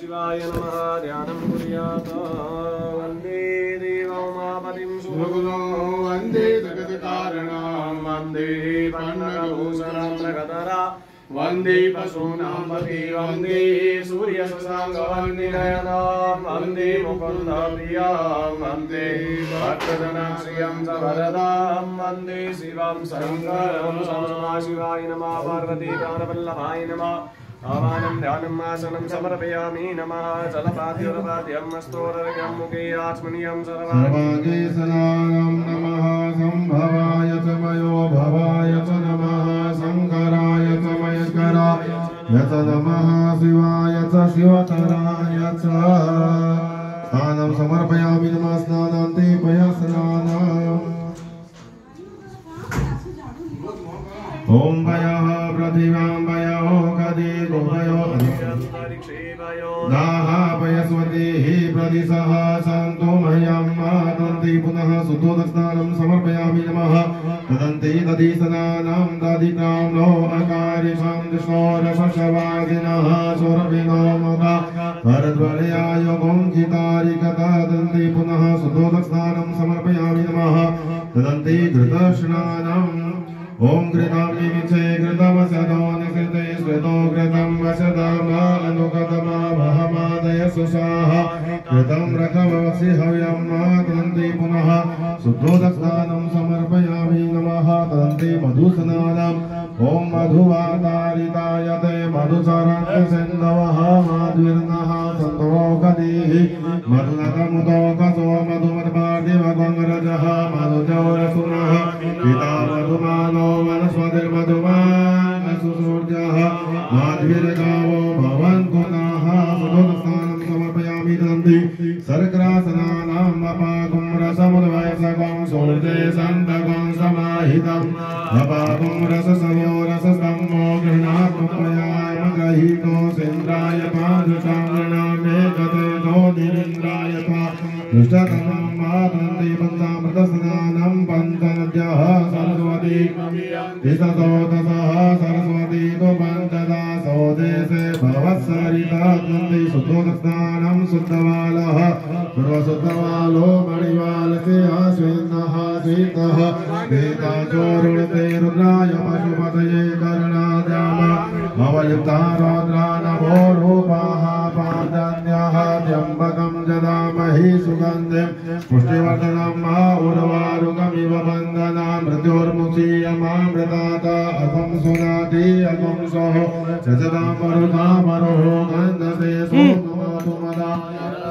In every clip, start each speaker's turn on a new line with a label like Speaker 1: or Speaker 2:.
Speaker 1: शिवाय नमः ध्यानं कुर्यात् वन्दे देवोमापतिं सुभगुणो वन्दे जगत्कारणं वन्दे पन्नगभूषणं प्रगतरा वन्दे पशूनां पति वन्दे सूर्यशशाङ्कवर्णिनयनं वन्दे मुकुन्दप्रियं वन्दे भक्तजनश्रियं च वरदां वन्दे शिवं शङ्करं शिवाय नमः पार्वती प्राणवल्लभाय नमः आवानं ध्यानम् आसनं समर्पयामि नमः जलपाद्योरपाद्यं स्तोत्रं मुखे आत्मनीयं सर्वागे
Speaker 2: सदानं नमः संभवाय च मयो भवाय च नमः शङ्कराय च मयस्कराय च नमः शिवाय च शिवतराय च स्नानं समर्पयामि नमः स्नानान्ते पयस्नानम् ओम वयः पृथिव्यां वयो गदे गोवयो दाः पयस्वतीः प्रदिशः सन्तु मह्यं दन्ति पुनः शुद्धोदस्नानं समर्पयामि नमः तदन्ते दधिस्नानं दधिकां नो अकारिषं दिशोरशवादिनः सौरभिनो मुखा भरद्वलयाय गोङ्कितारिकता दन्ति पुनः शुद्धोदस्नानं समर्पयामि नमः तदन्ते घृतस्नानम् ओम घृतामि विचे घृतमसदो निकृते श्वेतो घृतं वसदमानुगतमा महमादय सुषाः घृतं रथमवसि हव्यं तदन्ते पुनः शुद्धोदस्नानं समर्पयामि नमः तदन्ते मधुस्नानम् ओम मधुवातारितायते मधुचरन्तसिन्धवः माध्वीर्नः सन्तोकदीः मधुनतमुदोकसो मधुमत्पार्थिवगङ्गरजः मधुजौरसुनः पिता मधुमानो वनस्पतिर्मधुमान् सुसूर्यः माध्वीर्गावो भवन्तु नः शुद्धोदस्नानं समर्पयामि तदन्ते सर्ग्रासनानाम् अपाकुं रसमुद्वयसकं सूर्ये सन्तकं समाहितम् अपाकुं रससवो रसस्तम्भो गृह्णात्मयामग्रहीतो सेन्द्राय पादुषां गृह्णामे गतेजो निरिन्द्राय दुष्टतमं मातन्ते पञ्चामृतस्नानं पञ्चनद्यः सरस्वती दिशतोदशः सरस्वती तु पञ्चदासो देशे भवत्सरितात्मन्ते शुद्धोदस्नानं शुद्धवालः पूर्वशुद्धवालो मणिवालसे आश्विनः श्वेतः वेदाचोरुणते रुद्राय पशुपतये करुणाद्याम अवयुक्ता रौद्रा नभो रूपाः पादन्यः त्र्यम्बकं जदामहि सुगन्धिं पुष्टिवर्धनं मा उर्वारुकमिव वन्दना मृत्योर्मुखीयमामृतात् अहं सुनाति अहं सः चचदामरुधामरोः गन्धते सोमदा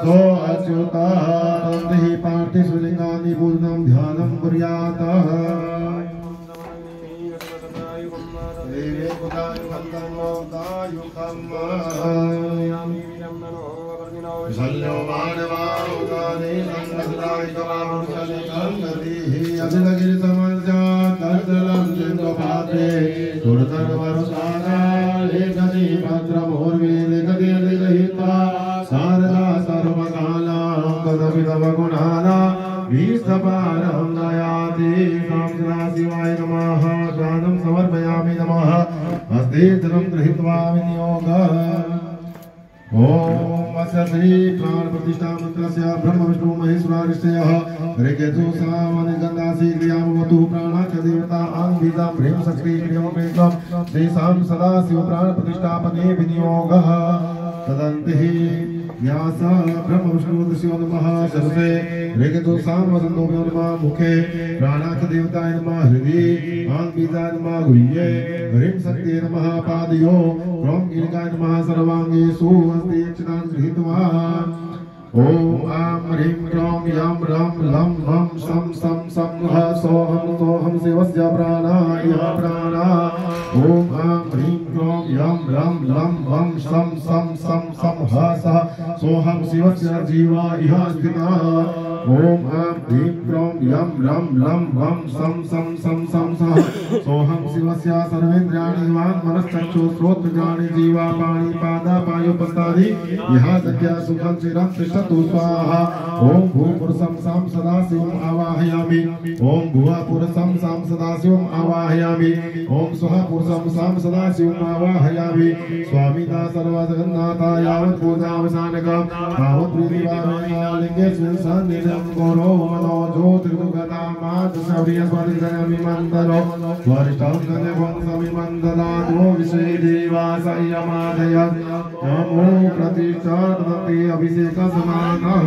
Speaker 2: सो अच्युतः तन्तिः पार्थिवलिङ्गानि पूर्णं ध्यानं कुर्यात् शारदा सर्वकाला गुणाना भीष्टपारं दयाति शिवाय नमः दानं समर्पयामि नमः हस्ते धनं गृहीत्वा विनियोगः ओम अस्य श्री प्राण प्रतिष्ठा मंत्रस्य ब्रह्म विष्णु महेश्वरार्षयः ऋग्यजु सामनिगन्धासि क्रियामवतु प्राणाच देवता आंगिता प्रेम सक्रिय क्रियमेकं तेषां सदा शिव प्राण प्रतिष्ठापने विनियोगः तदन्ते व्यास ब्रह्म विष्णु दस्यो नमः शरसे ऋग्यजु सामवसन्तोभ्यो नमः मुखे प्राणाच देवताय नमः हृदि आंगिताय नमः गुह्ये ह्रीं शक्तिये नमः पादयो ह्रौं कीलकाय नमः सर्वांगेषु हस्ते चितां गृहीत्वा ओम आं ह्रीं क्लौं यं रं लं वं शं सं सं ह सोऽहं शिवस्य प्राणाय प्राणा ओम आं ह्रीं क्लौं यं रं लं वं शं सं सं ह सः सोऽहं शिवस्य जीवा इह स्थितः ओम आं ह्रीं क्रों यं रं लं वं सं सं सं सं सः सोऽहं शिवस्य सर्वेन्द्रियाणि वाङ् मनश्चक्षुः श्रोत्रज्ञानि जीवा पाणि पादा पायोपस्तादि यः सख्या सुखं चिरं तिष्ठतु स्वाहा ओम भूपुरुषं सां सदाशिवम् आवाहयामि ओम भुवः पुरुषं सां सदाशिवम् आवाहयामि ओम स्वः पुरुषं सां सदाशिवम् आवाहयामि स्वामिता सर्वजगन्नाथा यावत् पूजावसानकं तावत् प्रीतिभावेनालिङ्गेऽस्मिन् सन्निधं गौरो मनो ज्योतिर्मुखतामादशव्रियस्वरिजनमिमन्दरो वरिष्ठं गजवंशमिमन्ददातो विश्वेदेवासयमादय नमो प्रतिष्ठार्थे अभिषेकसमानः